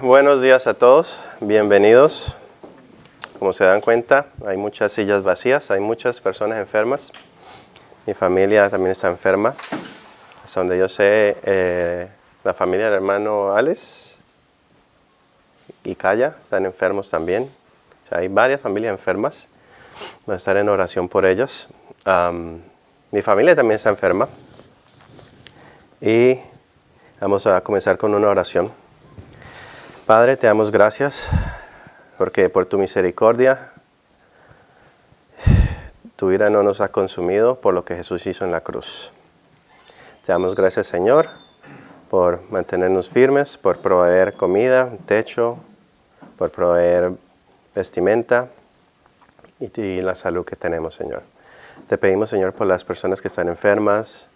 Buenos días a todos, bienvenidos. Como se dan cuenta, hay muchas sillas vacías, hay muchas personas enfermas. Mi familia también está enferma. Hasta donde yo sé, la familia del hermano Alex y Calla están enfermos también. O sea, hay varias familias enfermas. Voy a estar en oración por ellos. Mi familia también está enferma. Y vamos a comenzar con una oración. Padre, te damos gracias porque por tu misericordia tu ira no nos ha consumido por lo que Jesús hizo en la cruz. Te damos gracias, Señor, por mantenernos firmes, por proveer comida, techo, por proveer vestimenta y la salud que tenemos, Señor. Te pedimos, Señor, por las personas que están enfermas,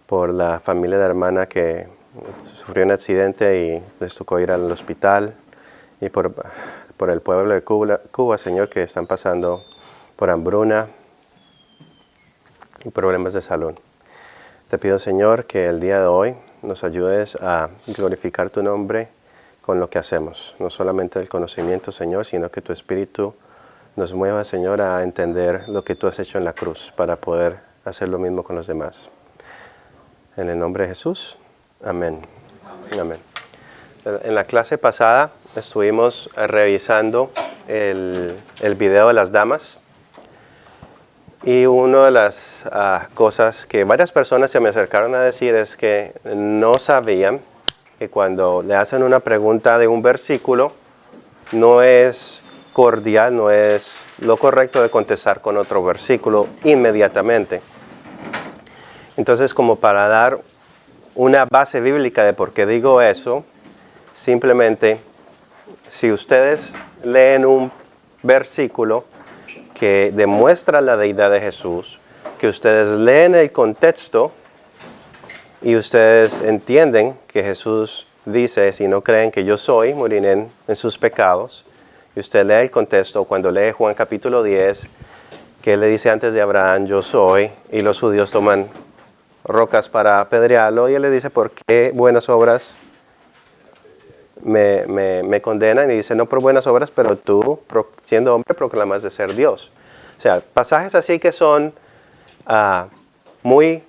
por la familia de la hermana que sufrió un accidente y les tocó ir al hospital, y por el pueblo de Cuba, Señor, que están pasando por hambruna y problemas de salud. Te pido, Señor, que el día de hoy nos ayudes a glorificar tu nombre con lo que hacemos. No solamente el conocimiento, Señor, sino que tu Espíritu nos mueva, Señor, a entender lo que tú has hecho en la cruz para poder hacer lo mismo con los demás. En el nombre de Jesús, amén. Amén. En la clase pasada estuvimos revisando el video de las damas. Y una de las cosas que varias personas se me acercaron a decir es que no sabían que cuando le hacen una pregunta de un versículo, no es cordial, no es lo correcto de contestar con otro versículo inmediatamente. Entonces, como para dar una base bíblica de por qué digo eso, simplemente, si ustedes leen un versículo que demuestra la deidad de Jesús, que ustedes leen el contexto y ustedes entienden que Jesús dice, si no creen que yo soy, morirán en sus pecados. Y usted lee el contexto, cuando lee Juan capítulo 10, que él le dice antes de Abraham, yo soy, y los judíos toman rocas para apedrearlo, y él le dice, ¿por qué buenas obras me condenan? Y dice, no por buenas obras, pero tú, siendo hombre, proclamas de ser Dios. O sea, pasajes así que son muy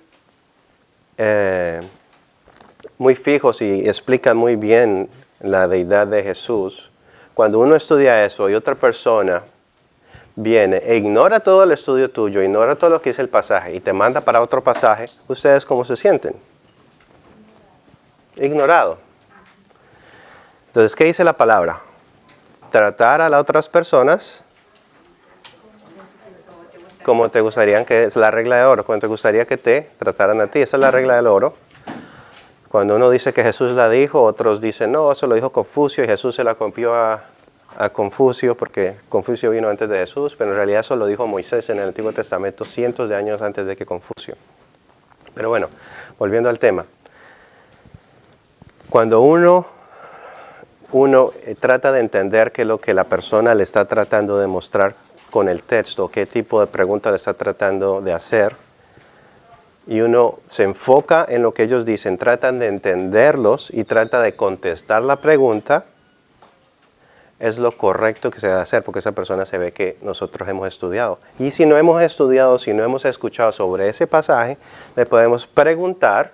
fijos y explican muy bien la deidad de Jesús. Cuando uno estudia eso y otra persona viene e ignora todo el estudio tuyo, ignora todo lo que dice el pasaje y te manda para otro pasaje, ¿ustedes cómo se sienten? Ignorado. Entonces, ¿qué dice la palabra? Tratar a las otras personas como te gustaría, que es la regla de oro, como te gustaría que te trataran a ti. Esa es la regla del oro. Cuando uno dice que Jesús la dijo, otros dicen, no, eso lo dijo Confucio y Jesús se la copió a Confucio porque Confucio vino antes de Jesús, pero en realidad eso lo dijo Moisés en el Antiguo Testamento cientos de años antes de que Confucio. Pero bueno, volviendo al tema. Cuando uno trata de entender qué es lo que la persona le está tratando de mostrar con el texto, qué tipo de pregunta le está tratando de hacer, y uno se enfoca en lo que ellos dicen, tratan de entenderlos y trata de contestar la pregunta, es lo correcto que se debe hacer, porque esa persona se ve que nosotros hemos estudiado. Y si no hemos estudiado, si no hemos escuchado sobre ese pasaje, le podemos preguntar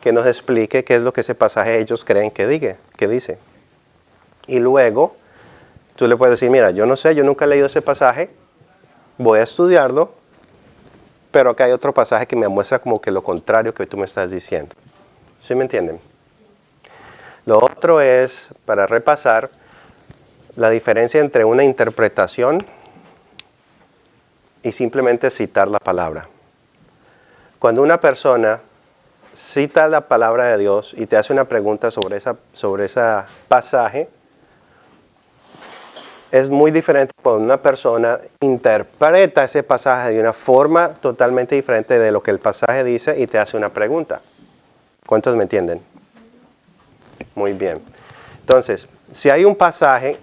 que nos explique qué es lo que ese pasaje ellos creen que dice. Y luego, tú le puedes decir, mira, yo no sé, yo nunca he leído ese pasaje, voy a estudiarlo, pero acá hay otro pasaje que me muestra como que lo contrario que tú me estás diciendo. ¿Sí me entienden? Lo otro es, para repasar, la diferencia entre una interpretación y simplemente citar la palabra. Cuando una persona cita la palabra de Dios y te hace una pregunta sobre ese pasaje, es muy diferente cuando una persona interpreta ese pasaje de una forma totalmente diferente de lo que el pasaje dice y te hace una pregunta. ¿Cuántos me entienden? Muy bien. Entonces, si hay un pasaje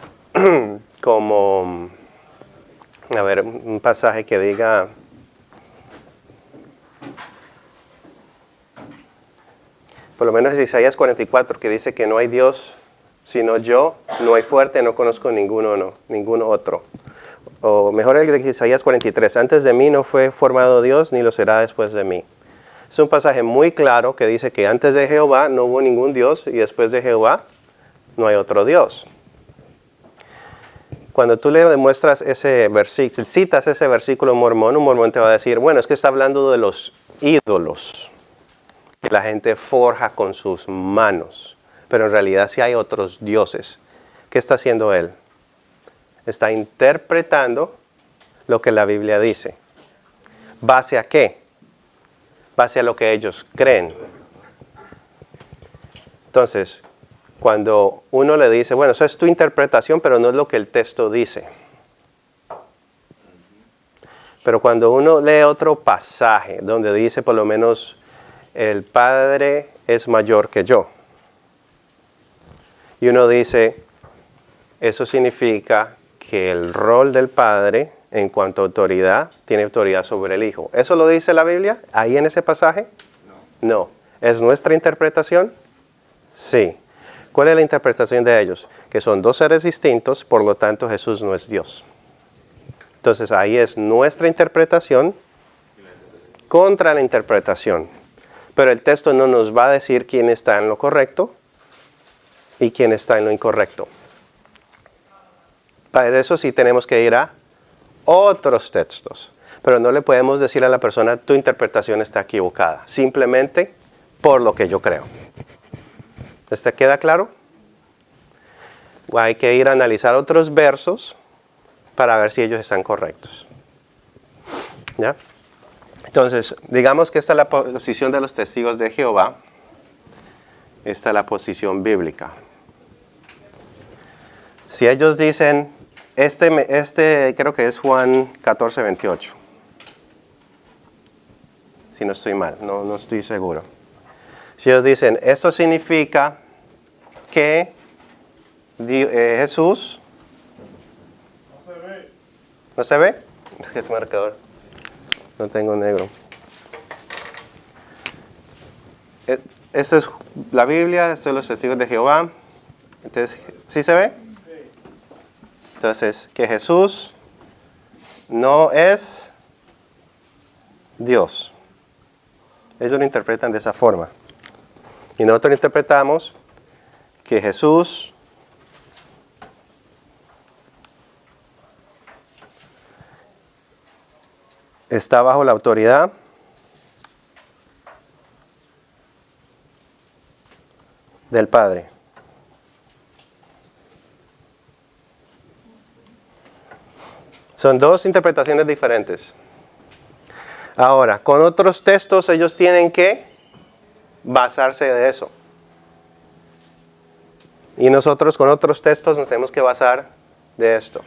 como, a ver, un pasaje que diga, por lo menos es Isaías 44, que dice que no hay Dios sino yo, no hay fuerte, no conozco ningún otro. O mejor el de Isaías 43, antes de mí no fue formado Dios, ni lo será después de mí. Es un pasaje muy claro que dice que antes de Jehová no hubo ningún Dios y después de Jehová no hay otro Dios. Cuando tú le demuestras ese versículo, citas ese versículo mormón, un mormón te va a decir, bueno, es que está hablando de los ídolos que la gente forja con sus manos. Pero en realidad sí hay otros dioses. ¿Qué está haciendo él? Está interpretando lo que la Biblia dice. ¿Base a qué? Base a lo que ellos creen. Entonces, cuando uno le dice, bueno, eso es tu interpretación, pero no es lo que el texto dice. Pero cuando uno lee otro pasaje donde dice por lo menos, el Padre es mayor que yo. Y uno dice, eso significa que el rol del Padre en cuanto a autoridad, tiene autoridad sobre el Hijo. ¿Eso lo dice la Biblia ahí en ese pasaje? No. ¿Es nuestra interpretación? Sí. ¿Cuál es la interpretación de ellos? Que son dos seres distintos, por lo tanto Jesús no es Dios. Entonces ahí es nuestra interpretación contra la interpretación. Pero el texto no nos va a decir quién está en lo correcto y quién está en lo incorrecto. Para eso sí tenemos que ir a otros textos. Pero no le podemos decir a la persona, tu interpretación está equivocada. Simplemente por lo que yo creo. ¿Este queda claro? Hay que ir a analizar otros versos para ver si ellos están correctos. ¿Ya? Entonces, digamos que esta es la posición de los testigos de Jehová. Esta es la posición bíblica. Si ellos dicen, creo que es Juan 14, 28. Si no estoy mal, no estoy seguro. Si ellos dicen, esto significa que Jesús... No se ve. ¿No se ve? Es que este marcador. No tengo negro. Esta es la Biblia, estos son los testigos de Jehová. Entonces, ¿sí se ve? Entonces, que Jesús no es Dios. Ellos lo interpretan de esa forma. Y nosotros interpretamos que Jesús está bajo la autoridad del Padre. Son dos interpretaciones diferentes. Ahora, con otros textos ellos tienen que basarse de eso. Y nosotros con otros textos nos tenemos que basar de esto.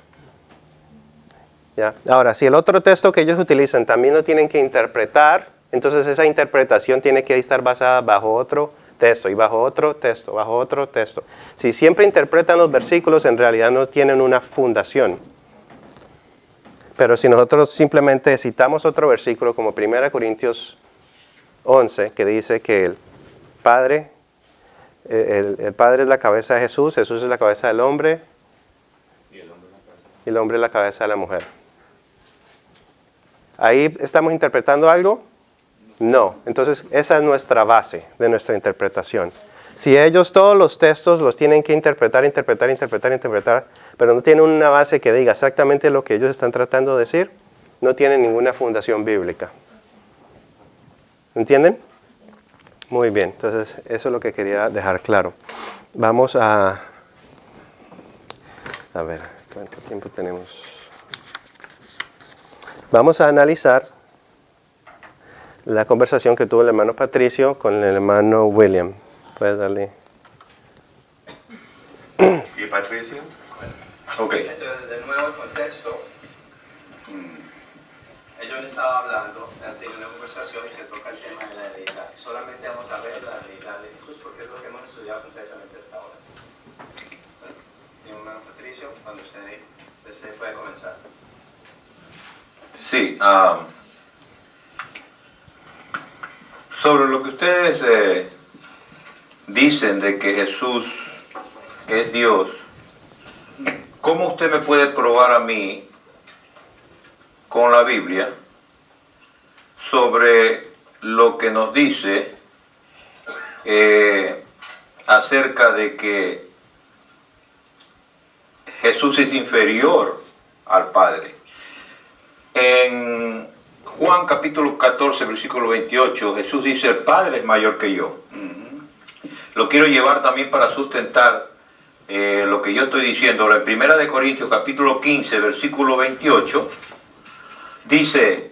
¿Ya? Ahora, si el otro texto que ellos utilizan también lo tienen que interpretar, entonces esa interpretación tiene que estar basada bajo otro texto y bajo otro texto, bajo otro texto. Si siempre interpretan los versículos, en realidad no tienen una fundación. Pero si nosotros simplemente citamos otro versículo como 1 Corintios 11, que dice que el Padre es la cabeza de Jesús, Jesús es la cabeza del hombre y el hombre es la cabeza de la mujer. ¿Ahí estamos interpretando algo? No. Entonces esa es nuestra base de nuestra interpretación. Si ellos todos los textos los tienen que interpretar, pero no tienen una base que diga exactamente lo que ellos están tratando de decir, no tienen ninguna fundación bíblica. ¿Entienden? Muy bien, entonces eso es lo que quería dejar claro. Vamos a ver, ¿cuánto tiempo tenemos? Vamos a analizar la conversación que tuvo el hermano Patricio con el hermano William. Puedes darle. ¿Y Patricio? Ok. Entonces, de nuevo el contexto. Ellos le estaban hablando, han tenido una conversación y se toca el tema de la deidad. Solamente vamos a ver la deidad de Jesús porque es lo que hemos estudiado completamente hasta ahora. Bueno, mi hermano Patricio, cuando usted puede comenzar. Sí. Sobre lo que ustedes dicen de que Jesús es Dios, ¿cómo usted me puede probar a mí con la Biblia sobre lo que nos dice acerca de que Jesús es inferior al Padre? En Juan capítulo 14, versículo 28, Jesús dice, el Padre es mayor que yo. Lo quiero llevar también para sustentar lo que yo estoy diciendo. En 1 Corintios capítulo 15, versículo 28, dice...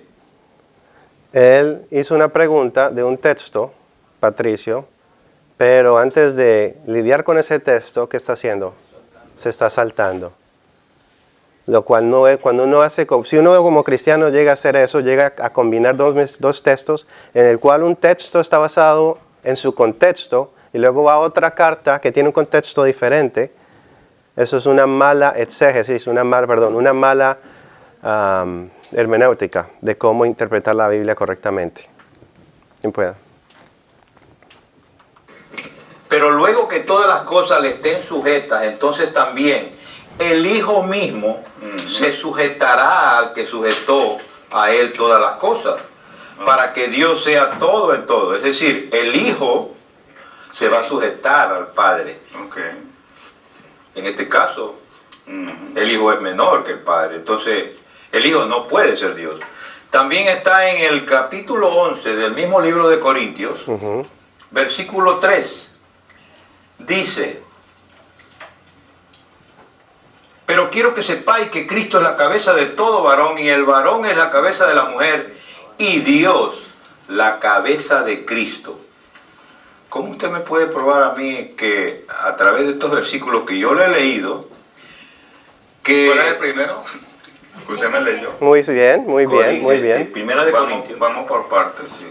Él hizo una pregunta de un texto, Patricio, pero antes de lidiar con ese texto, ¿qué está haciendo? Se está saltando. Lo cual no es, cuando uno hace, si uno como cristiano llega a hacer eso, llega a combinar dos textos, en el cual un texto está basado en su contexto, y luego va a otra carta que tiene un contexto diferente, eso es una mala exégesis, una mala hermenéutica de cómo interpretar la Biblia correctamente. ¿Quién puede? Pero luego que todas las cosas le estén sujetas, entonces también el Hijo mismo se sujetará al que sujetó a él todas las cosas, para que Dios sea todo en todo. Es decir, el Hijo se va a sujetar al Padre. En este caso, el Hijo es menor que el Padre, entonces el Hijo no puede ser Dios. También está en el capítulo 11 del mismo libro de Corintios, versículo 3, dice: pero quiero que sepáis que Cristo es la cabeza de todo varón, y el varón es la cabeza de la mujer, y Dios la cabeza de Cristo. ¿Cómo usted me puede probar a mí que a través de estos versículos que yo le he leído, que... ¿Cuál es el primero? Que usted me leyó. Muy bien. Primera de Corintios. Vamos por partes, sí.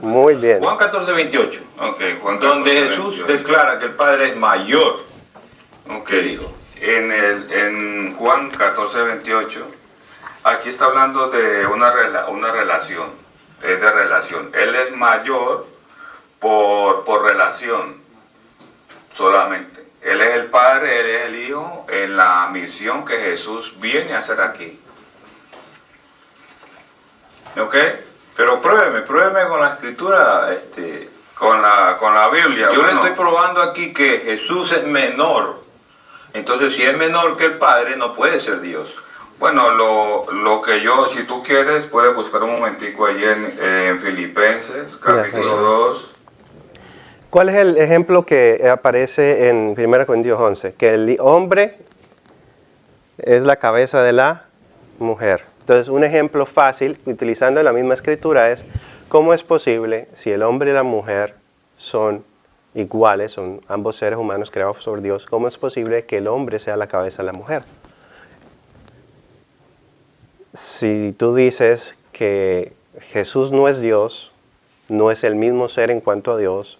Muy bien. Juan 14, 28. Ok, Juan 14, Donde Jesús 28. declara que el Padre es mayor que el Hijo. En Juan 14, 28, aquí está hablando de una relación. Es de relación. Él es mayor por relación solamente. Él es el Padre, Él es el Hijo en la misión que Jesús viene a hacer aquí. ¿Ok? Pero pruébeme con la escritura. Con la Biblia. Yo le bueno, estoy probando aquí que Jesús es menor. Entonces, si es menor que el Padre, no puede ser Dios. Bueno, lo que yo, si tú quieres, puedes buscar un momentico ahí en Filipenses, capítulo 2. ¿Cuál es el ejemplo que aparece en 1 Corintios 11? Que el hombre es la cabeza de la mujer. Entonces, un ejemplo fácil, utilizando la misma escritura, es cómo es posible, si el hombre y la mujer son iguales, son ambos seres humanos creados por Dios, cómo es posible que el hombre sea la cabeza de la mujer. Si tú dices que Jesús no es Dios, no es el mismo ser en cuanto a Dios,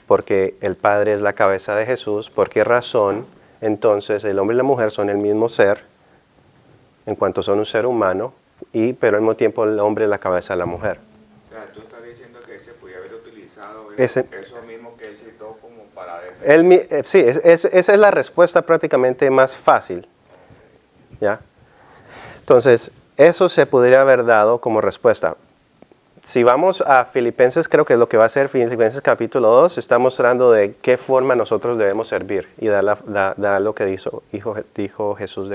porque el Padre es la cabeza de Jesús, ¿por qué razón entonces el hombre y la mujer son el mismo ser en cuanto son un ser humano, pero al mismo tiempo el hombre es la cabeza de la mujer? O sea, tú estás diciendo que se podía haber utilizado Ese- eso mismo que él citó como para defender. Sí, esa es la respuesta prácticamente más fácil. ¿Ya? Entonces, eso se podría haber dado como respuesta. Si vamos a Filipenses, creo que es lo que va a ser Filipenses capítulo 2, está mostrando de qué forma nosotros debemos servir y dar lo que dijo Jesús,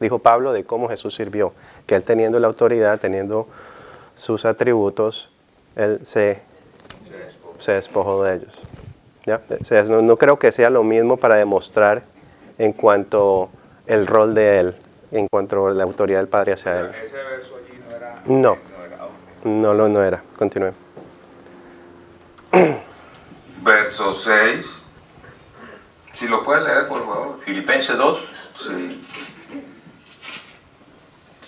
dijo Pablo de cómo Jesús sirvió, que él teniendo la autoridad, teniendo sus atributos, él se despojó de ellos. ¿Ya? O sea, no creo que sea lo mismo para demostrar en cuanto el rol de él, en cuanto a la autoridad del Padre hacia él. Ese verso allí no era... No. era ok. No era. Continúe. Verso 6. Si lo puedes leer, por favor. Filipenses 2, Sí.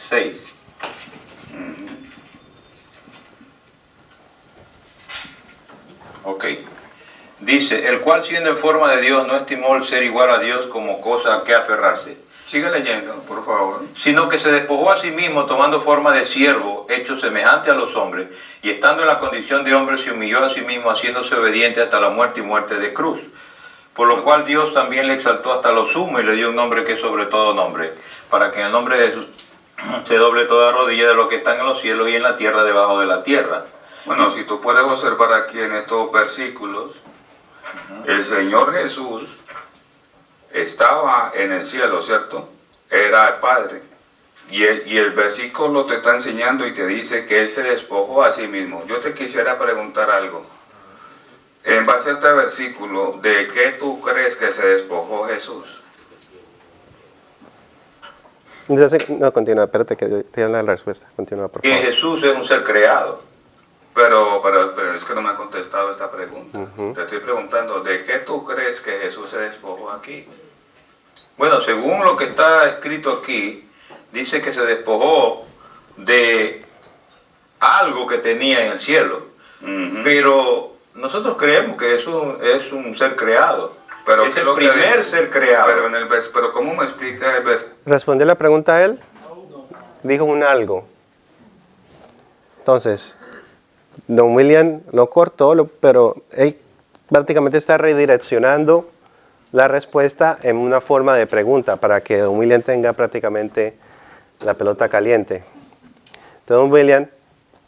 6. Ok. Dice, el cual siendo en forma de Dios no estimó el ser igual a Dios como cosa a que aferrarse, Sigue leyendo, por favor. sino que se despojó a sí mismo tomando forma de siervo, hecho semejante a los hombres, y estando en la condición de hombre se humilló a sí mismo, haciéndose obediente hasta la muerte y muerte de cruz. Por lo cual Dios también le exaltó hasta lo sumo y le dio un nombre que es sobre todo nombre, para que en el nombre de Jesús se doble toda rodilla de lo que están en los cielos y en la tierra debajo de la tierra. Bueno, si tú puedes observar aquí en estos versículos, el Señor Jesús estaba en el cielo, ¿cierto? Era el Padre. Y el versículo te está enseñando y te dice que Él se despojó a sí mismo. Yo te quisiera preguntar algo. En base a este versículo, ¿de qué tú crees que se despojó Jesús? Entonces, no, continúa, espérate que tiene la respuesta. Continúa, por Que favor. Jesús es un ser creado. Pero es que no me ha contestado esta pregunta. Te estoy preguntando, ¿de qué tú crees que Jesús se despojó aquí? Bueno, según lo que está escrito aquí, dice que se despojó de algo que tenía en el cielo. Pero nosotros creemos que eso es un ser creado. Pero es ¿qué el lo que primer dice? ser creado. Pero ¿cómo me explica el versículo? ¿Respondió la pregunta a él? Dijo un algo. Entonces, don William no cortó, pero él prácticamente está redireccionando la respuesta en una forma de pregunta para que don William tenga prácticamente la pelota caliente. Entonces, don William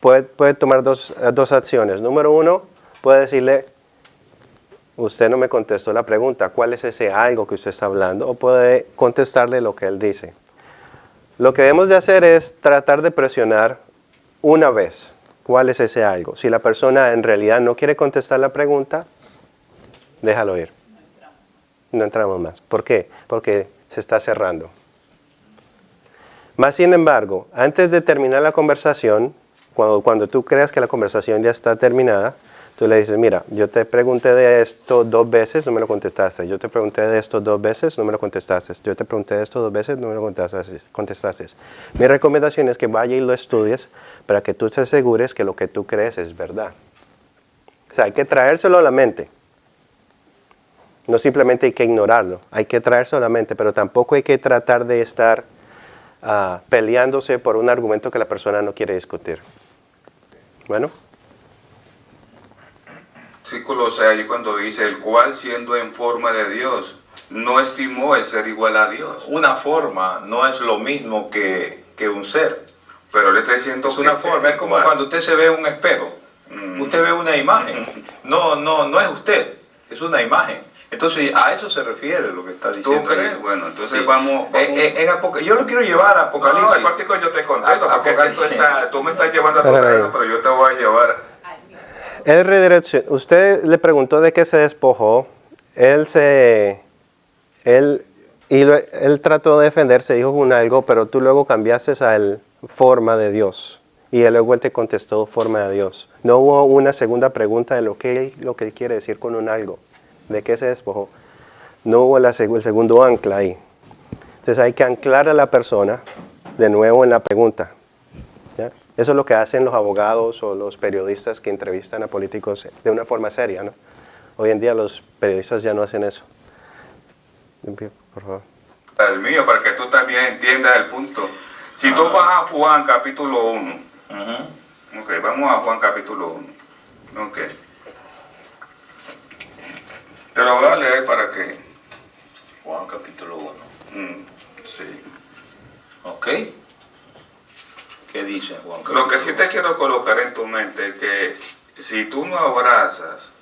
puede tomar dos acciones. Número uno, puede decirle, usted no me contestó la pregunta, ¿cuál es ese algo que usted está hablando? O puede contestarle lo que él dice. Lo que debemos de hacer es tratar de presionar una vez. ¿Cuál es ese algo? Si la persona en realidad no quiere contestar la pregunta, déjalo ir. No entramos más. ¿Por qué? Porque se está cerrando. Más sin embargo, antes de terminar la conversación, cuando tú creas que la conversación ya está terminada, tú le dices, mira, yo te pregunté de esto 2 veces, no me lo contestaste. Yo te pregunté de esto 2 veces, no me lo contestaste. Yo te pregunté de esto 2 veces, no me lo contestaste. Mi recomendación es que vaya y lo estudies para que tú te asegures que lo que tú crees es verdad. O sea, hay que traérselo a la mente. No simplemente hay que ignorarlo, hay que traérselo a la mente, pero tampoco hay que tratar de estar peleándose por un argumento que la persona no quiere discutir. Bueno. Versículo 6, cuando dice, el cual siendo en forma de Dios, no estimó el ser igual a Dios. Una forma no es lo mismo que un ser. Pero le está diciendo Es una forma, es como cuando usted se ve en un espejo. Usted ve una imagen. No es usted, es una imagen. Entonces a eso se refiere lo que está diciendo. ¿Tú crees? Bueno, entonces Sí. vamos. Yo lo quiero llevar a Apocalipsis. No, el práctico yo te contesto, porque Apocalipsis. tú me estás llevando a tu Espérame. terreno, pero yo te voy a llevar. Usted le preguntó de qué se despojó. Él trató de defenderse, dijo un algo, pero tú luego cambiaste a él forma de Dios. Y luego él te contestó forma de Dios. No hubo una segunda pregunta de lo que él quiere decir con un algo. ¿De qué se despojó? No hubo el segundo ancla ahí. Entonces hay que anclar a la persona de nuevo en la pregunta. ¿Ya? Eso es lo que hacen los abogados o los periodistas que entrevistan a políticos de una forma seria, ¿no? Hoy en día los periodistas ya no hacen eso. Por favor. El mío, para que tú también entiendas el punto. Si tú vas a Juan capítulo 1, ok, vamos a Juan capítulo 1, ok. Te lo voy a leer para que... Juan capítulo 1. sí. ¿Ok? ¿Qué dice Juan capítulo Lo que sí te quiero colocar en tu mente es que si tú no abrazas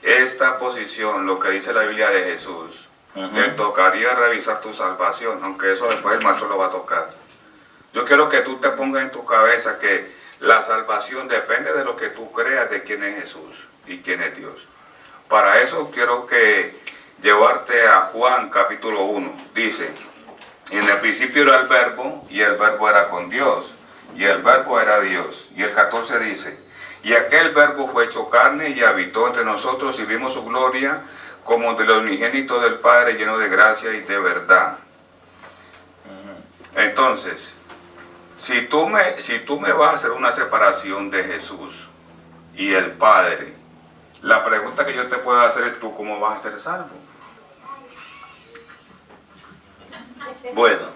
esta posición, lo que dice la Biblia de Jesús, te tocaría revisar tu salvación, aunque eso después el maestro lo va a tocar. Yo quiero que tú te pongas en tu cabeza que la salvación depende de lo que tú creas de quién es Jesús y quién es Dios. Para eso quiero que llevarte a Juan capítulo 1. Dice, en el principio era el verbo y el verbo era con Dios y el verbo era Dios. Y el 14 dice, y aquel verbo fue hecho carne y habitó entre nosotros y vimos su gloria como del unigénito del Padre, lleno de gracia y de verdad. Entonces, si tú me vas a hacer una separación de Jesús y el Padre, la pregunta que yo te puedo hacer es, ¿tú cómo vas a ser salvo? Bueno,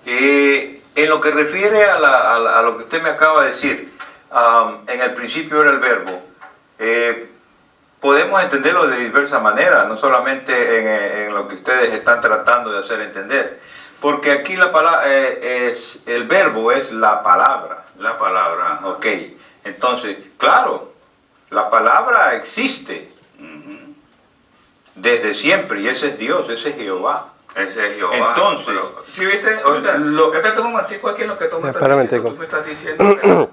en lo que refiere a lo que usted me acaba de decir, en el principio era el verbo, podemos entenderlo de diversas maneras, no solamente en lo que ustedes están tratando de hacer entender. Porque aquí la palabra el verbo es la palabra. La palabra. Ok, entonces, claro, la palabra existe desde siempre y ese es Dios, ese es Jehová. Ese es Jehová. Entonces, pero, ¿sí viste? Ahorita, déjate un momentico aquí en lo que tú me estás Espera un diciendo. momentico. Tú me estás diciendo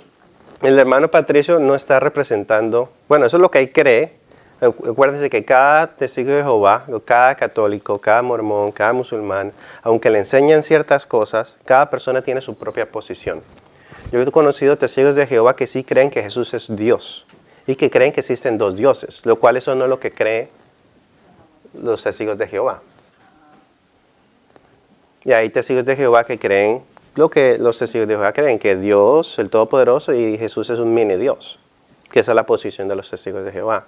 que El hermano Patricio no está representando, bueno, eso es lo que él cree. Acuérdense que cada testigo de Jehová, cada católico, cada mormón, cada musulmán, aunque le enseñan ciertas cosas, cada persona tiene su propia posición. Yo he conocido testigos de Jehová que sí creen que Jesús es Dios y que creen que existen dos dioses, lo cual eso no es lo que creen los testigos de Jehová. Y hay testigos de Jehová que creen lo que los testigos de Jehová creen, que Dios, el Todopoderoso, y Jesús es un mini Dios, que esa es la posición de los testigos de Jehová.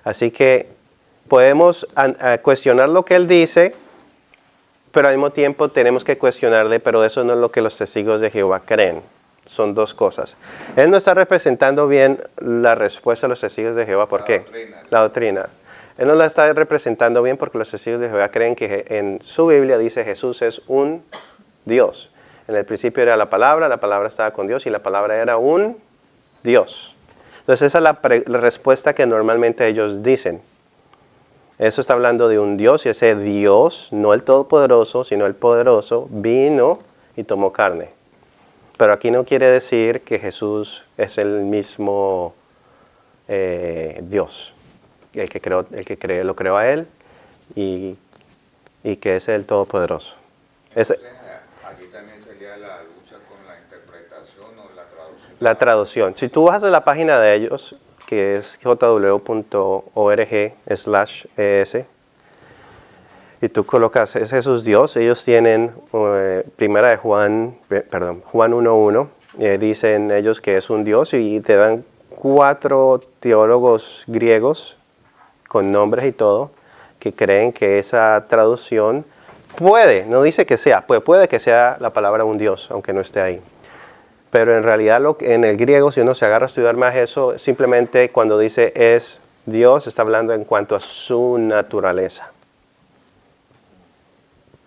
Así que podemos cuestionar lo que él dice, pero al mismo tiempo tenemos que cuestionarle, pero eso no es lo que los testigos de Jehová creen. Son dos cosas. Él no está representando bien la respuesta de los testigos de Jehová. ¿Por qué? La doctrina. Él no la está representando bien porque los testigos de Jehová creen que en su Biblia dice Jesús es un Dios. En el principio era la palabra estaba con Dios y la palabra era un Dios. Entonces esa es la respuesta que normalmente ellos dicen. Eso está hablando de un Dios y ese Dios, no el Todopoderoso, sino el Poderoso, vino y tomó carne. Pero aquí no quiere decir que Jesús es el mismo Dios, el que lo creó a Él y que es el Todopoderoso. Aquí también sería la lucha con la interpretación o la traducción. La traducción. Si tú vas a la página de ellos, que es jw.org/es, y tú colocas, es Jesús Dios, ellos tienen primera de Juan 1:1, dicen ellos que es un Dios y te dan 4 teólogos griegos con nombres y todo, que creen que esa traducción puede, no dice que sea, puede que sea la palabra un Dios, aunque no esté ahí. Pero en realidad en el griego, si uno se agarra a estudiar más eso, simplemente cuando dice es Dios, está hablando en cuanto a su naturaleza.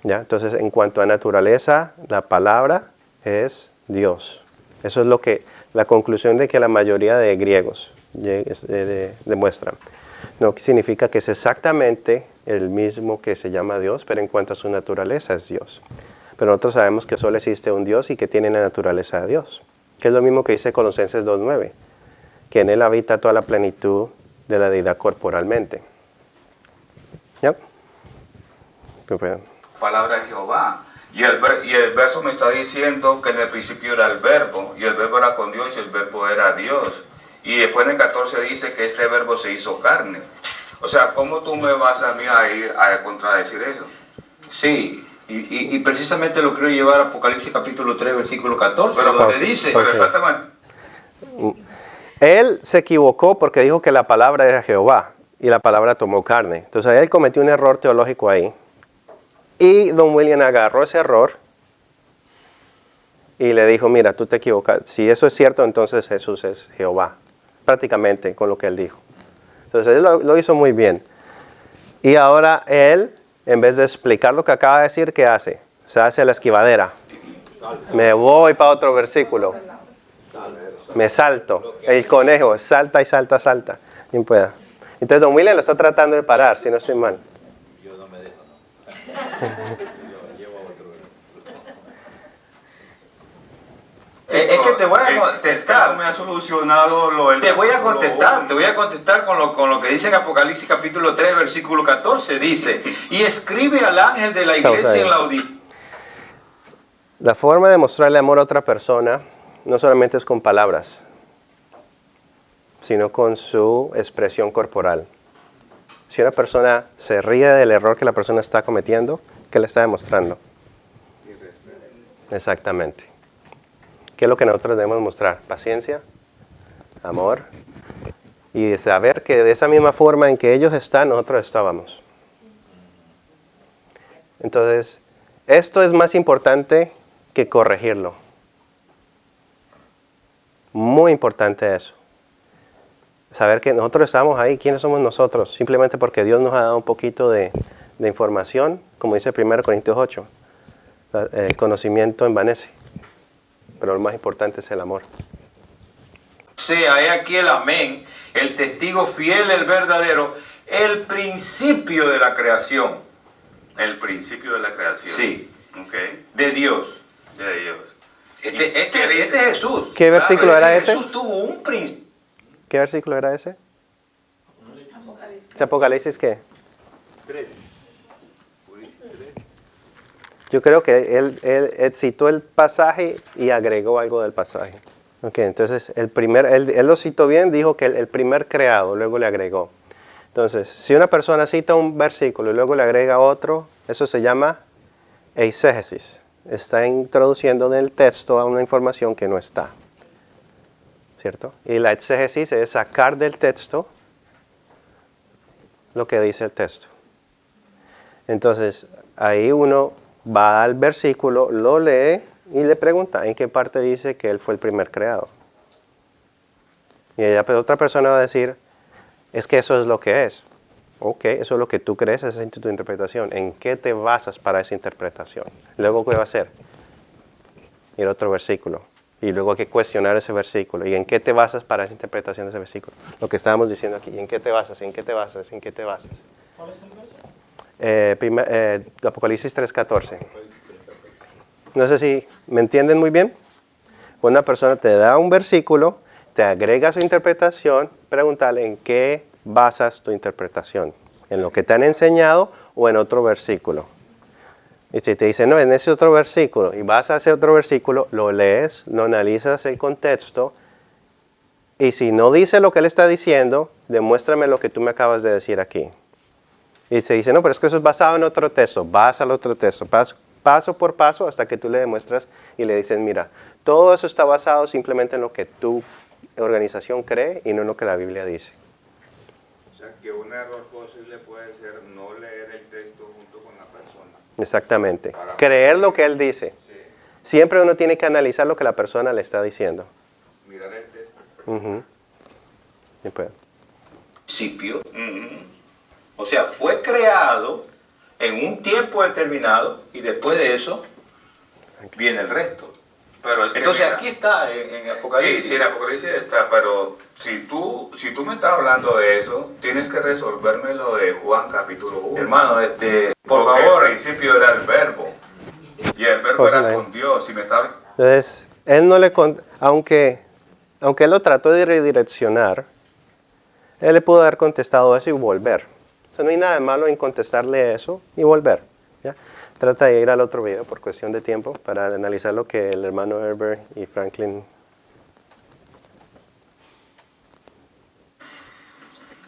¿Ya? Entonces, en cuanto a naturaleza, la palabra es Dios. Eso es la conclusión de que la mayoría de griegos demuestran. No significa que es exactamente el mismo que se llama Dios, pero en cuanto a su naturaleza es Dios. Pero nosotros sabemos que solo existe un Dios y que tiene la naturaleza de Dios. Que es lo mismo que dice Colosenses 2:9, que en Él habita toda la plenitud de la deidad corporalmente. ¿Ya? palabra de Jehová. Y el verso me está diciendo que en el principio era el verbo, y el verbo era con Dios, y el verbo era Dios. Y después en el 14 dice que este verbo se hizo carne. O sea, ¿cómo tú me vas a mí a ir a contradecir eso? Sí, y precisamente lo quiero llevar a Apocalipsis capítulo 3, versículo 14, Pero donde dice... Pero exactamente. Él se equivocó porque dijo que la palabra era Jehová, y la palabra tomó carne. Entonces él cometió un error teológico ahí. Y Don William agarró ese error y le dijo, mira, tú te equivocas. Si eso es cierto, entonces Jesús es Jehová. Prácticamente con lo que él dijo. Entonces él lo hizo muy bien. Y ahora él, en vez de explicar lo que acaba de decir, ¿qué hace? Se hace la esquivadera. Me voy para otro versículo. Me salto. El conejo salta y salta, salta. Quien pueda. Entonces Don William lo está tratando de parar, si no estoy mal. Yo no me dejo, no. Es que te voy a contestar. No me ha solucionado lo del... Te voy a contestar con lo que dice en Apocalipsis capítulo 3, versículo 14. Dice, y escribe al ángel de la iglesia en Laodicea. La forma de mostrarle amor a otra persona no solamente es con palabras, sino con su expresión corporal. Si una persona se ríe del error que la persona está cometiendo, ¿qué le está demostrando? Exactamente. ¿Qué es lo que nosotros debemos mostrar? Paciencia, amor, y de saber que de esa misma forma en que ellos están, nosotros estábamos. Entonces, esto es más importante que corregirlo. Muy importante eso. saber que nosotros estamos ahí. ¿Quiénes somos nosotros? Simplemente porque Dios nos ha dado un poquito de información, como dice 1 Corintios 8. El conocimiento envanece, pero lo más importante es el amor. Sea, he aquí el amén, el testigo fiel, el verdadero, el principio de la creación. El principio de la creación. Sí. Ok. De Dios. De Dios. Este es Jesús. ¿Qué versículo era ese? Jesús tuvo un principio. ¿Qué versículo era ese? ¿Es Apocalipsis qué? 3. Yo creo que él citó el pasaje y agregó algo del pasaje. Ok, entonces él lo citó bien, dijo que el primer creado, luego le agregó. Entonces, si una persona cita un versículo y luego le agrega otro, eso se llama eisegesis. Está introduciendo en el texto a una información que no está. ¿Cierto? Y la exégesis es sacar del texto lo que dice el texto. Entonces, ahí uno va al versículo, lo lee y le pregunta en qué parte dice que él fue el primer creado. Y otra persona va a decir, es que eso es lo que es. Ok, eso es lo que tú crees, esa es tu interpretación. ¿En qué te basas para esa interpretación? Luego, ¿qué va a hacer? Ir a otro versículo. Y luego hay que cuestionar ese versículo. ¿Y en qué te basas para esa interpretación de ese versículo? Lo que estábamos diciendo aquí. ¿Y en qué te basas? ¿En qué te basas? ¿En qué te basas? ¿Cuál es el verso? Apocalipsis 3:14. No sé si me entienden muy bien. Una persona te da un versículo, te agrega su interpretación, pregúntale en qué basas tu interpretación. ¿En lo que te han enseñado o en otro versículo? Y si te dice, no, en ese otro versículo, y vas a ese otro versículo, lo lees, lo analizas el contexto, y si no dice lo que él está diciendo, demuéstrame lo que tú me acabas de decir aquí. Y se dice, no, pero es que eso es basado en otro texto, vas al otro texto, paso por paso hasta que tú le demuestras y le dices, mira, todo eso está basado simplemente en lo que tu organización cree y no en lo que la Biblia dice. O sea, que un error posible puede ser no leer el texto junto con la persona. Exactamente. Creer lo que él dice. Sí. Siempre uno tiene que analizar lo que la persona le está diciendo. Mirar el texto. Ujú. Y pues, Principio. O sea, fue creado en un tiempo determinado y después de eso viene el resto. Pero es que Entonces mira, aquí está en Apocalipsis. Sí, en Apocalipsis está, pero si tú me estás hablando de eso, tienes que resolverme lo de Juan capítulo 1. Hermano, por Porque favor. al principio era el verbo. Y el verbo era Pósela ahí. con Dios. Si me está... entonces, él no le aunque él lo trató de redireccionar, él le pudo haber contestado eso y volver. O sea, no hay nada de malo en contestarle eso y volver. ¿Ya? Trata de ir al otro video por cuestión de tiempo para analizar lo que el hermano Herbert y Franklin.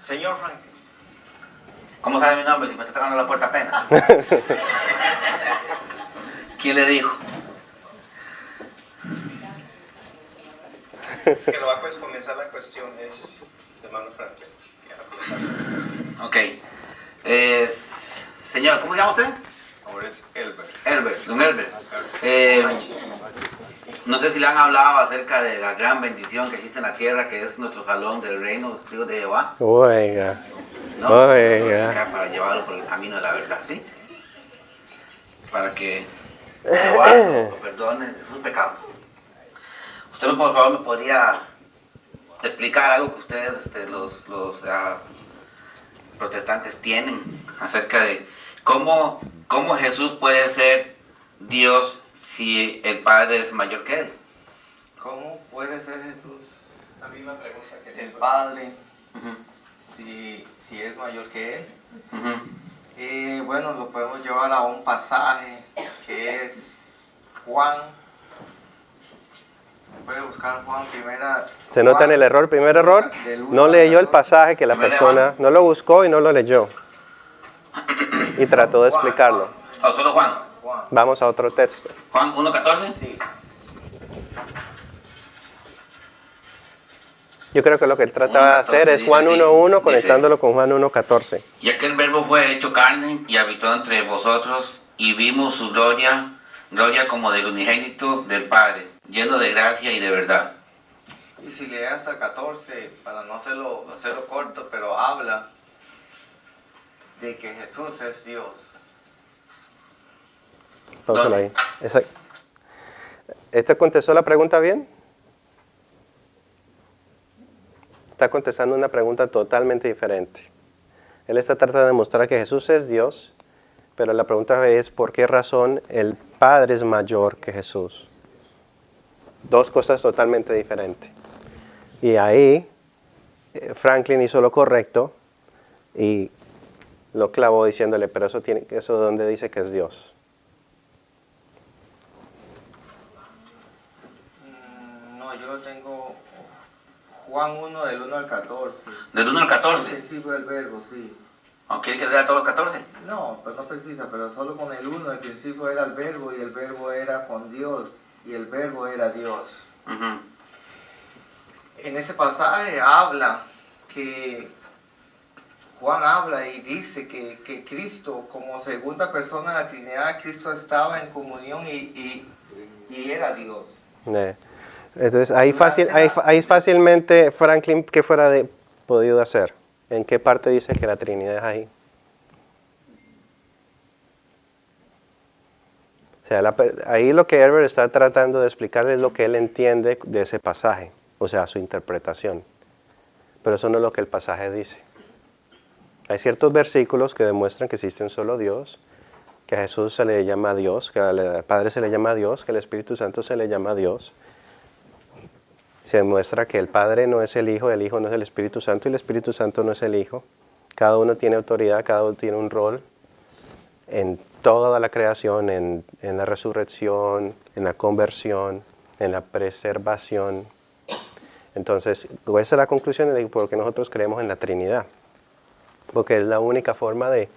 Señor Franklin. ¿Cómo sabe mi nombre? Si me está tocando la puerta apenas. ¿Quién le dijo? Que lo va a comenzar la cuestión es hermano Franklin. Ok. Señor, ¿cómo se llama usted? Ahora es Herbert. Herbert, don Herbert. No sé si le han hablado acerca de la gran bendición que existe en la tierra, que es nuestro salón del reino, los testigos de Jehová. Oiga. ¿No? Oiga. Para llevarlo por el camino de la verdad, ¿sí? Para que Jehová lo perdone sus pecados. Usted, por favor, me podría explicar algo que ustedes, los protestantes, tienen acerca de cómo Jesús puede ser Dios si el Padre es mayor que Él. ¿Cómo puede ser Jesús La misma pregunta que el Padre Ujú, si es mayor que Él? ujú. Y bueno, lo podemos llevar a un pasaje que es Juan. Puede buscar Juan primera. ¿Se nota en el error? Primer error, no leyó el pasaje que la persona, no lo buscó y no lo leyó. Y trató de explicarlo. ¿O solo Juan? Juan. Vamos a otro texto. ¿Juan 1.14? Sí. Yo creo que lo que él trataba de hacer es Juan 1.1 conectándolo con Juan 1.14. Y aquel verbo fue hecho carne y habitó entre vosotros y vimos su gloria como del unigénito del Padre, lleno de gracia y de verdad. Y si lees hasta el 14, para no hacerlo corto, pero habla de que Jesús es Dios. Pausalo ahí. ¿Este contestó la pregunta bien? Está contestando una pregunta totalmente diferente. Él está tratando de demostrar que Jesús es Dios, pero la pregunta es ¿por qué razón el Padre es mayor que Jesús? Dos cosas totalmente diferentes. Y ahí Franklin hizo lo correcto y lo clavó diciéndole, pero eso ¿dónde dice que es Dios? No, yo lo tengo Juan 1 del 1 al 14. Del 1 al El 14. principio del verbo, sí. ¿O quiere que lea todos los 14? No, pues no precisa, pero solo con el 1, el principio era el verbo y el verbo era con Dios y el verbo era Dios. Ujú. En ese pasaje habla que Juan habla y dice que Cristo, como segunda persona de la Trinidad, Cristo estaba en comunión y era Dios. Entonces ahí fácilmente Franklin, ¿qué fuera podido hacer? ¿En qué parte dice que la Trinidad es ahí? O sea, ahí lo que Herbert está tratando de explicar es lo que él entiende de ese pasaje, o sea, su interpretación. Pero eso no es lo que el pasaje dice. Hay ciertos versículos que demuestran que existe un solo Dios, que a Jesús se le llama Dios, que al Padre se le llama Dios, que al Espíritu Santo se le llama Dios. Se demuestra que el Padre no es el Hijo no es el Espíritu Santo y el Espíritu Santo no es el Hijo. Cada uno tiene autoridad, cada uno tiene un rol en toda la creación, en la resurrección, en la conversión, en la preservación. Entonces, esa es la conclusión de por qué nosotros creemos en la Trinidad. Porque es la única forma de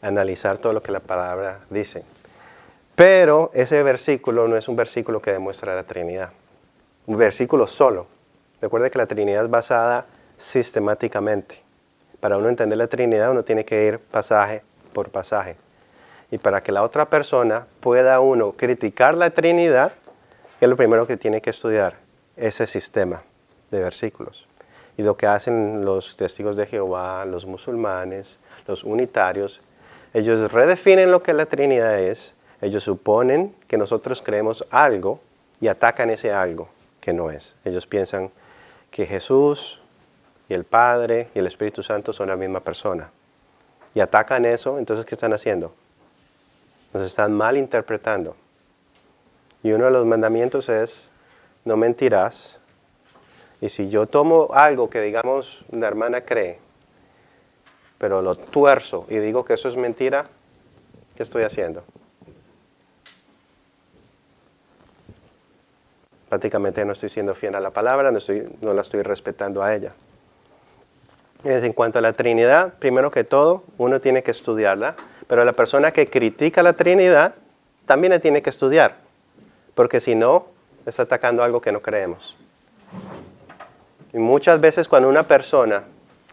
analizar todo lo que la palabra dice. Pero ese versículo no es un versículo que demuestra la Trinidad. Un versículo solo. Recuerde que la Trinidad es basada sistemáticamente. Para uno entender la Trinidad uno tiene que ir pasaje por pasaje. Y para que la otra persona pueda uno criticar la Trinidad, es lo primero que tiene que estudiar, ese sistema de versículos. Y lo que hacen los testigos de Jehová, los musulmanes, los unitarios, ellos redefinen lo que la Trinidad es, ellos suponen que nosotros creemos algo y atacan ese algo que no es. Ellos piensan que Jesús y el Padre y el Espíritu Santo son la misma persona. Y atacan eso, entonces ¿qué están haciendo? Nos están malinterpretando. Y uno de los mandamientos es, no mentirás. Y si yo tomo algo que digamos una hermana cree, pero lo tuerzo y digo que eso es mentira, ¿qué estoy haciendo? Prácticamente no estoy siendo fiel a la palabra, no la estoy respetando a ella. En cuanto a la Trinidad, primero que todo, uno tiene que estudiarla, pero la persona que critica la Trinidad también la tiene que estudiar, porque si no, está atacando algo que no creemos. Y muchas veces cuando una persona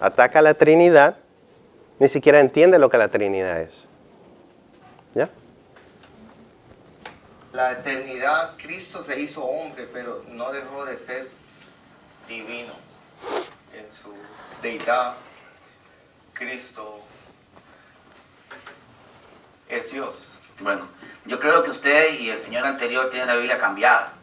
ataca la Trinidad, ni siquiera entiende lo que la Trinidad es. ¿Ya? La eternidad, Cristo se hizo hombre, pero no dejó de ser divino en su deidad. Cristo es Dios. Bueno, yo creo que usted y el señor anterior tienen la Biblia cambiada.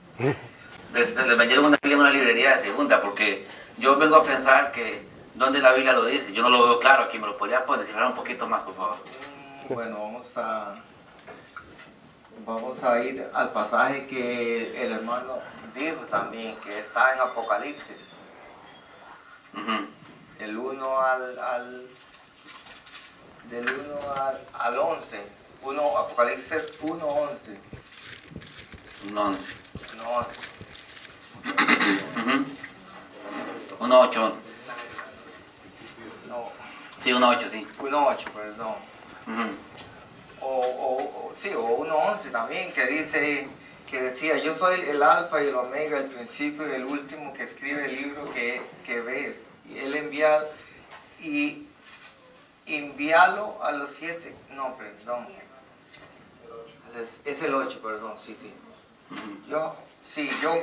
Les vendieron una Biblia en una librería de segunda, porque yo vengo a pensar que ¿dónde la Biblia lo dice? Yo no lo veo claro aquí, ¿me lo podría descifrar un poquito más, por favor? Bueno, vamos a ir al pasaje que el hermano dijo también, que está en Apocalipsis. Ujú. Del 1 al 11. Apocalipsis 1:11. Un 11. No, 11. Ujú. Un 8. No, Sí, un 8, sí. 1:8, perdón. Ujú. Sí, o 1:11 también, que decía, yo soy el alfa y el omega, el principio y el último, que escribe el libro que ves. Y él envíalo a los 7, no, perdón. Es el 8, perdón, sí. Yo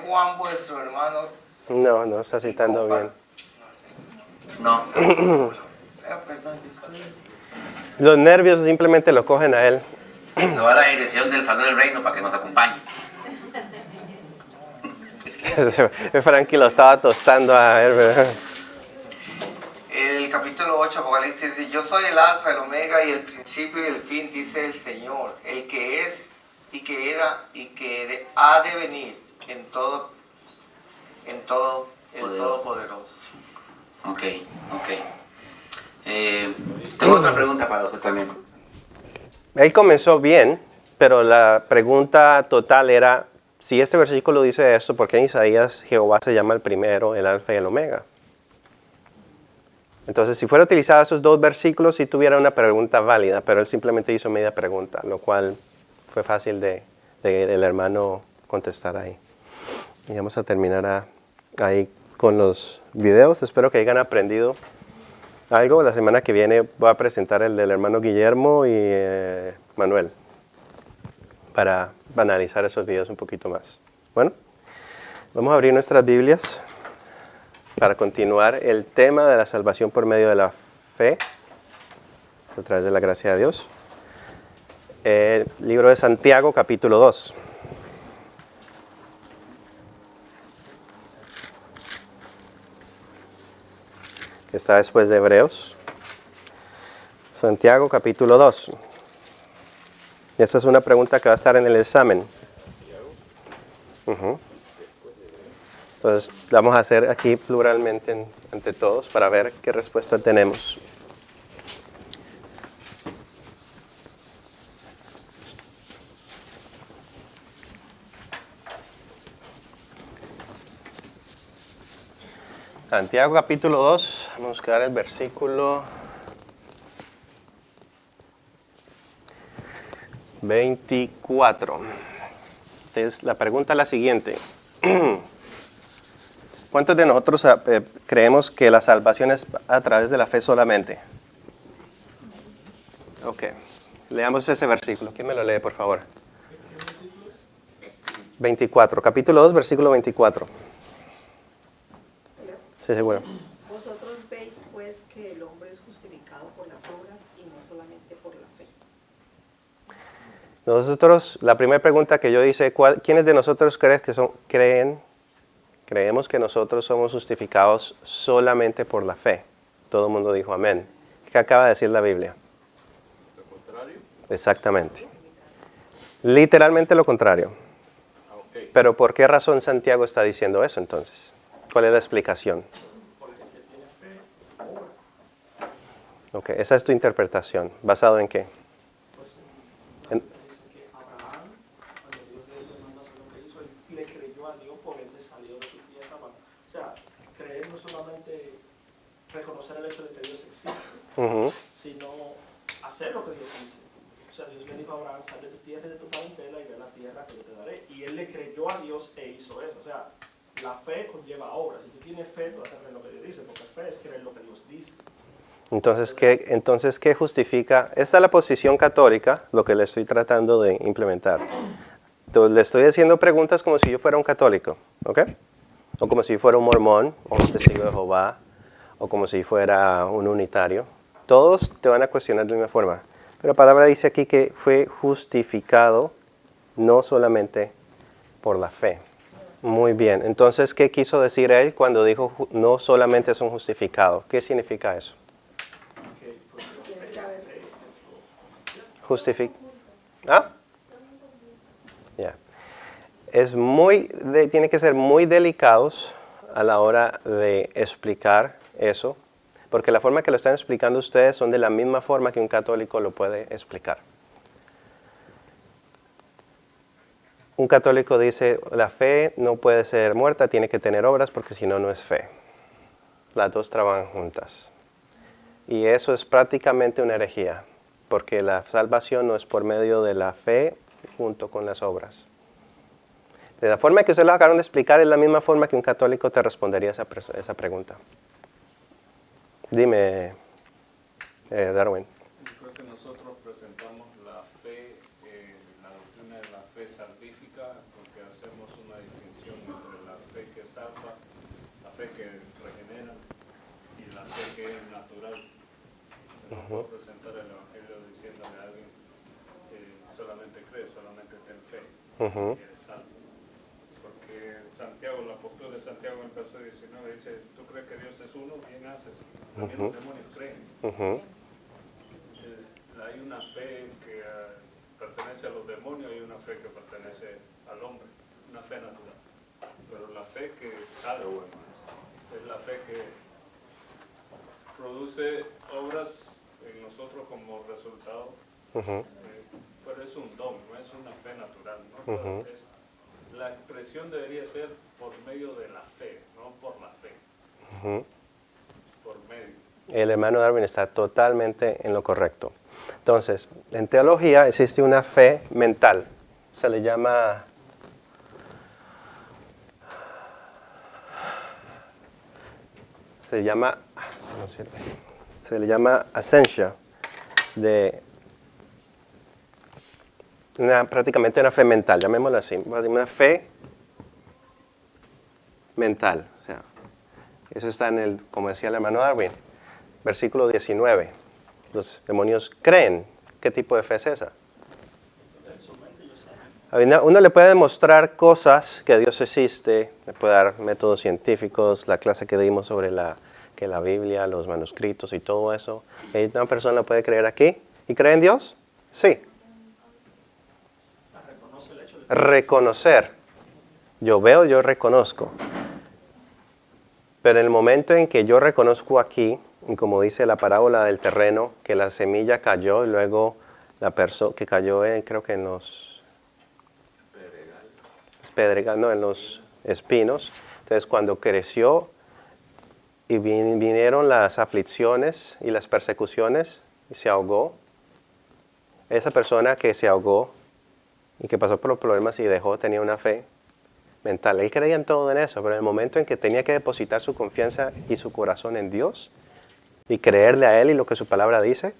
Juan, vuestro hermano, No, no está citando bien. No. Perdón. Los nervios simplemente lo cogen a él. No va a la dirección del Salón del Reino para que nos acompañe. Frankie lo estaba tostando a él, ¿verdad? El capítulo 8, Apocalipsis dice, yo soy el alfa, el omega y el principio y el fin, dice el Señor, el que es y que era y que ha de venir el Todopoderoso. Ok. Tengo otra pregunta para usted también. Él comenzó bien, pero la pregunta total era, si este versículo dice esto, ¿por qué en Isaías Jehová se llama el primero, el alfa y el omega? Entonces, si fuera utilizado esos dos versículos, sí tuviera una pregunta válida, pero él simplemente hizo media pregunta, lo cual fue fácil de el hermano contestar ahí. Y vamos a terminar ahí con los videos. Espero que hayan aprendido algo. La semana que viene voy a presentar el del hermano Guillermo y Manuel para analizar esos videos un poquito más. Bueno, vamos a abrir nuestras Biblias para continuar el tema de la salvación por medio de la fe, a través de la gracia de Dios. Libro de Santiago, capítulo 2. Está después de Hebreos. Santiago, capítulo 2. Esa es una pregunta que va a estar en el examen. Entonces, vamos a hacer aquí pluralmente ante todos para ver qué respuesta tenemos. Santiago capítulo 2, vamos a buscar el versículo 24. Entonces, la pregunta es la siguiente. ¿Cuántos de nosotros creemos que la salvación es a través de la fe solamente? Ok, leamos ese versículo. ¿Quién me lo lee, por favor? 24, capítulo 2, versículo 24. Sí, seguro. Vosotros veis pues que el hombre es justificado por las obras y no solamente por la fe. Nosotros, la primera pregunta que yo hice, ¿quiénes de nosotros creemos que nosotros somos justificados solamente por la fe? Todo el mundo dijo amén. ¿Qué acaba de decir la Biblia? ¿Lo contrario? Exactamente. Literalmente lo contrario. Okay. Pero ¿por qué razón Santiago está diciendo eso entonces? ¿Cuál es la explicación? Ok, esa es tu interpretación. ¿Basado en qué? Le creyó a Dios, por ende salió de su tierra. O sea, creer no solamente reconocer el hecho de que Dios existe, sino hacer lo que Dios dice. O sea, Dios le dijo a Abraham, sal de tu tierra y de tu parentela y ve a la tierra que yo te daré. Y él le creyó a Dios e hizo eso. O sea, la fe conlleva obras. Si tú tienes fe, tú vas a creer lo que Dios dice, porque fe es creer lo que Dios dice. Entonces, ¿qué justifica? Esta es la posición católica, lo que le estoy tratando de implementar. Entonces, le estoy haciendo preguntas como si yo fuera un católico, ¿ok? O como si fuera un mormón, o un testigo de Jehová, o como si fuera un unitario. Todos te van a cuestionar de la misma forma. Pero la palabra dice aquí que fue justificado no solamente por la fe. Muy bien. Entonces, ¿qué quiso decir él cuando dijo no solamente son justificados? ¿Qué significa eso? ¿Ah? Ya. Tiene que ser muy delicados a la hora de explicar eso, porque la forma que lo están explicando ustedes son de la misma forma que un católico lo puede explicar. Un católico dice, la fe no puede ser muerta, tiene que tener obras porque si no, no es fe. Las dos trabajan juntas. Y eso es prácticamente una herejía, porque la salvación no es por medio de la fe junto con las obras. De la forma que ustedes lo acabaron de explicar es la misma forma que un católico te respondería esa pregunta. Dime, Darwin. Yo creo que nosotros presentamos la fe, la doctrina de la fe salvífica, porque hacemos una distinción entre la fe que salva fe que regenera y la fe que es natural. No puedo presentar el Evangelio diciéndole a alguien que solamente cree, solamente ten fe, y eres salvo. Porque Santiago, el apóstol de Santiago en el verso 19 dice, tú crees que Dios es uno, bien haces, también los demonios creen. Hay una fe que pertenece a los demonios y una fe que pertenece al hombre, una fe natural. Pero la fe que salva es la fe que produce obras en nosotros como resultado, pero es un don, no es una fe natural, ¿no? Es, la expresión debería ser por medio de la fe, no por la fe, por medio. El hermano Darwin está totalmente en lo correcto. Entonces, en teología existe una fe mental, se le llama ascensia, de prácticamente una fe mental, llamémoslo así, una fe mental. O sea, eso está en el, como decía el hermano Darwin, versículo 19. Los demonios creen. ¿Qué tipo de fe es esa? Uno le puede demostrar cosas que Dios existe, le puede dar métodos científicos, la clase que dimos sobre la Biblia, los manuscritos y todo eso. ¿Y una persona puede creer aquí y cree en Dios? Sí. Reconocer. Yo veo, yo reconozco. Pero en el momento en que yo reconozco aquí, y como dice la parábola del terreno, que la semilla cayó y luego la persona que cayó creo que en los en los espinos. Entonces cuando creció y vinieron las aflicciones y las persecuciones y se ahogó, esa persona que se ahogó y que pasó por los problemas y dejó, tenía una fe mental. Él creía en todo en eso, pero en el momento en que tenía que depositar su confianza y su corazón en Dios y creerle a Él y lo que su palabra dice,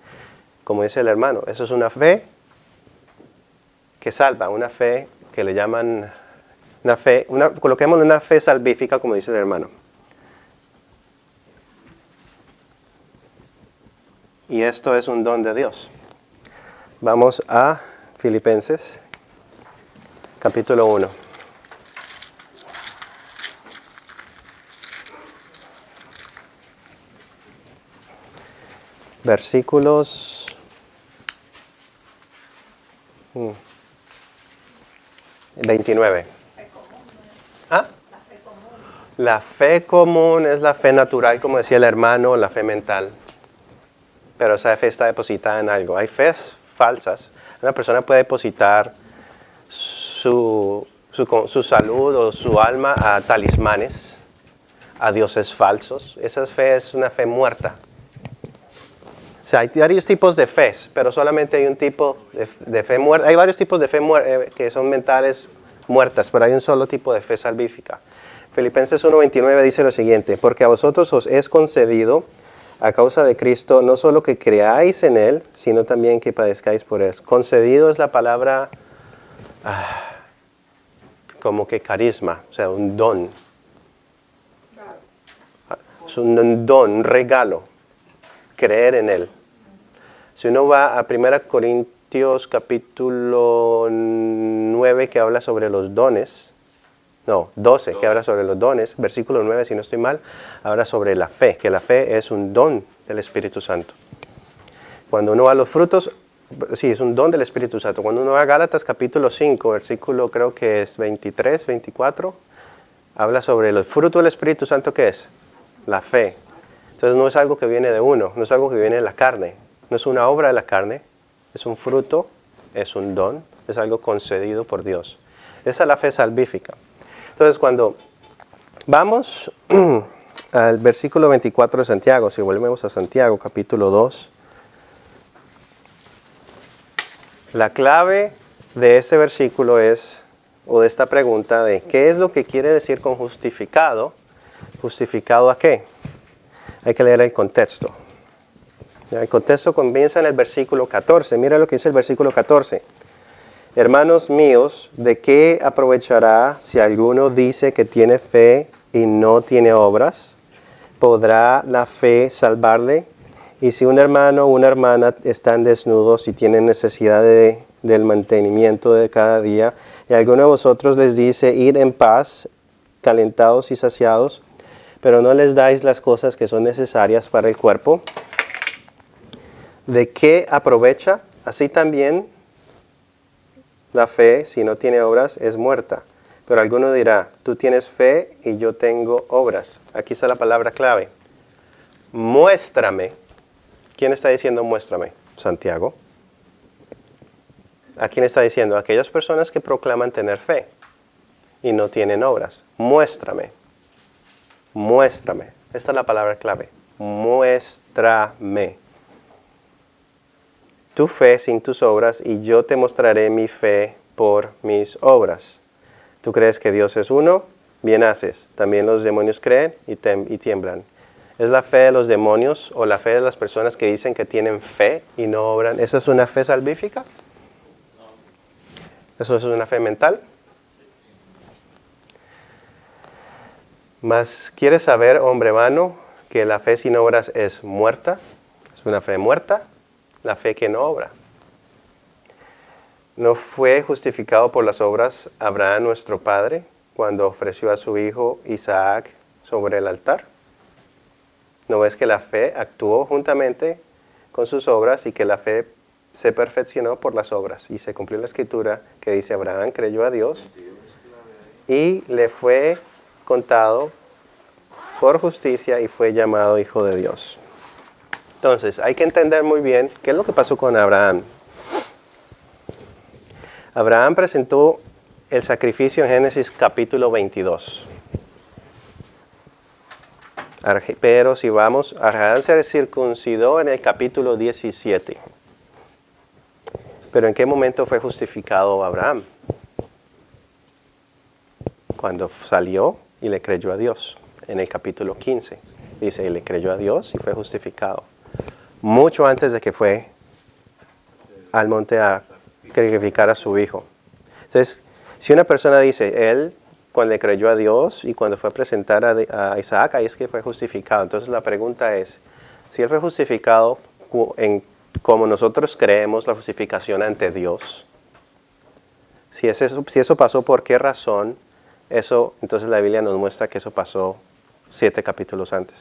como dice el hermano, eso es una fe que salva, una fe que le llaman coloquémosle una fe salvífica, como dice el hermano. Y esto es un don de Dios. Vamos a Filipenses, capítulo 1. Versículos 29. ¿Ah? La fe común es la fe natural, como decía el hermano, la fe mental. Pero esa fe está depositada en algo. Hay fes falsas. Una persona puede depositar su salud o su alma a talismanes, a dioses falsos. Esa fe es una fe muerta. O sea, hay varios tipos de fe, pero solamente hay un tipo de fe muerta. Hay varios tipos de fe que son mentales muertas, pero hay un solo tipo de fe salvífica. Filipenses 1:29 dice lo siguiente: porque a vosotros os es concedido, a causa de Cristo, no solo que creáis en Él, sino también que padezcáis por Él. Concedido es la palabra como que carisma, o sea, un don. Es un don, un regalo, creer en Él. Si uno va a 1 Corintios capítulo 9, que habla sobre los dones, 12, que habla sobre los dones, versículo 9, si no estoy mal, habla sobre la fe, que la fe es un don del Espíritu Santo. Cuando uno va a los frutos, sí, es un don del Espíritu Santo. Cuando uno va a Gálatas capítulo 5, versículo creo que es 23, 24, habla sobre los frutos del Espíritu Santo, ¿qué es? La fe. Entonces no es algo que viene de uno, no es algo que viene de la carne, no es una obra de la carne, es un fruto, es un don, es algo concedido por Dios. Esa es la fe salvífica. Entonces, cuando vamos al versículo 24 de Santiago, si volvemos a Santiago, capítulo 2, la clave de este versículo es, o de esta pregunta, de qué es lo que quiere decir con justificado. ¿Justificado a qué? Hay que leer el contexto. El contexto comienza en el versículo 14. Mira lo que dice el versículo 14. Hermanos míos, ¿de qué aprovechará si alguno dice que tiene fe y no tiene obras, ¿podrá la fe salvarle? Y si un hermano o una hermana están desnudos y tienen necesidad del mantenimiento de cada día, y alguno de vosotros les dice, id en paz, calentados y saciados, pero no les dais las cosas que son necesarias para el cuerpo, ¿de qué aprovecha? Así también la fe, si no tiene obras, es muerta. Pero alguno dirá, tú tienes fe y yo tengo obras. Aquí está la palabra clave. Muéstrame. ¿Quién está diciendo muéstrame? Santiago. ¿A quién está diciendo? A aquellas personas que proclaman tener fe y no tienen obras. Muéstrame. Muéstrame. Esta es la palabra clave. Muéstrame tu fe sin tus obras y yo te mostraré mi fe por mis obras. ¿Tú crees que Dios es uno? Bien haces. También los demonios creen y tiemblan. ¿Es la fe de los demonios o la fe de las personas que dicen que tienen fe y no obran? ¿Eso es una fe salvífica? ¿Eso es una fe mental? Mas, ¿quieres saber, hombre vano, que la fe sin obras es muerta? Es una fe muerta, la fe que no obra. ¿No fue justificado por las obras Abraham, nuestro padre, cuando ofreció a su hijo Isaac sobre el altar? ¿No ves que la fe actuó juntamente con sus obras y que la fe se perfeccionó por las obras? Y se cumplió la escritura que dice, Abraham creyó a Dios y le fue contado por justicia y fue llamado hijo de Dios. Entonces, hay que entender muy bien qué es lo que pasó con Abraham. Abraham presentó el sacrificio en Génesis capítulo 22. Pero si vamos, Abraham se circuncidó en el capítulo 17. Pero ¿en qué momento fue justificado Abraham? Cuando salió y le creyó a Dios. En el capítulo 15. Dice, y le creyó a Dios y fue justificado. Mucho antes de que fue al monte a sacrificar a su hijo. Entonces, si una persona dice, él cuando le creyó a Dios y cuando fue a presentar a Isaac, ahí es que fue justificado. Entonces la pregunta es, si él fue justificado como nosotros creemos la justificación ante Dios, si eso pasó, ¿por qué razón? Entonces la Biblia nos muestra que eso pasó 7 capítulos antes.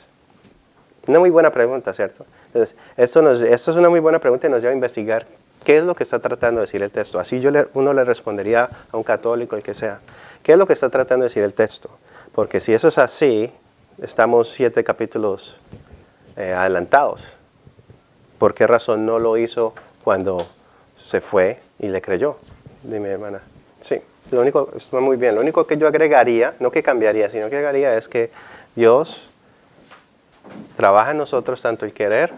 Una muy buena pregunta, ¿cierto? Entonces, esto es una muy buena pregunta y nos lleva a investigar qué es lo que está tratando de decir el texto. Así uno le respondería a un católico, el que sea. ¿Qué es lo que está tratando de decir el texto? Porque si eso es así, estamos 7 capítulos adelantados. ¿Por qué razón no lo hizo cuando se fue y le creyó? Dime, hermana. Sí, está muy bien. Lo único que yo agregaría, no que cambiaría, sino que agregaría es que Dios trabaja en nosotros tanto el querer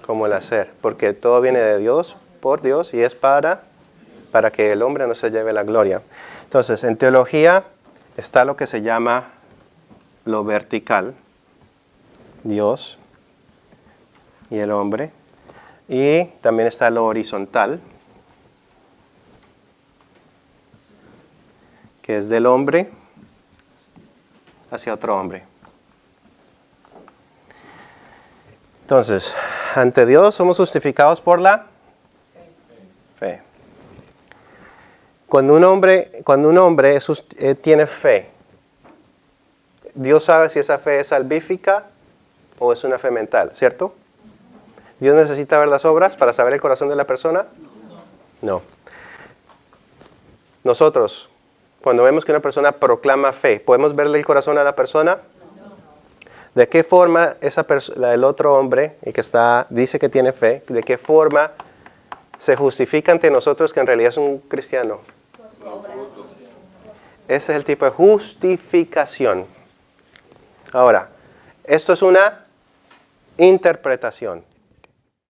como el hacer, porque todo viene de Dios, por Dios, y es para que el hombre no se lleve la gloria. Entonces, en teología está lo que se llama lo vertical, Dios y el hombre, y también está lo horizontal, que es del hombre hacia otro hombre. Entonces, ante Dios somos justificados por la fe. Cuando un hombre tiene fe, Dios sabe si esa fe es salvífica o es una fe mental, ¿cierto? ¿Dios necesita ver las obras para saber el corazón de la persona? No. Nosotros, cuando vemos que una persona proclama fe, ¿podemos verle el corazón a la persona? ¿De qué forma el otro hombre, el que dice que tiene fe, de qué forma se justifica ante nosotros que en realidad es un cristiano? Ese es el tipo de justificación. Ahora, esto es una interpretación.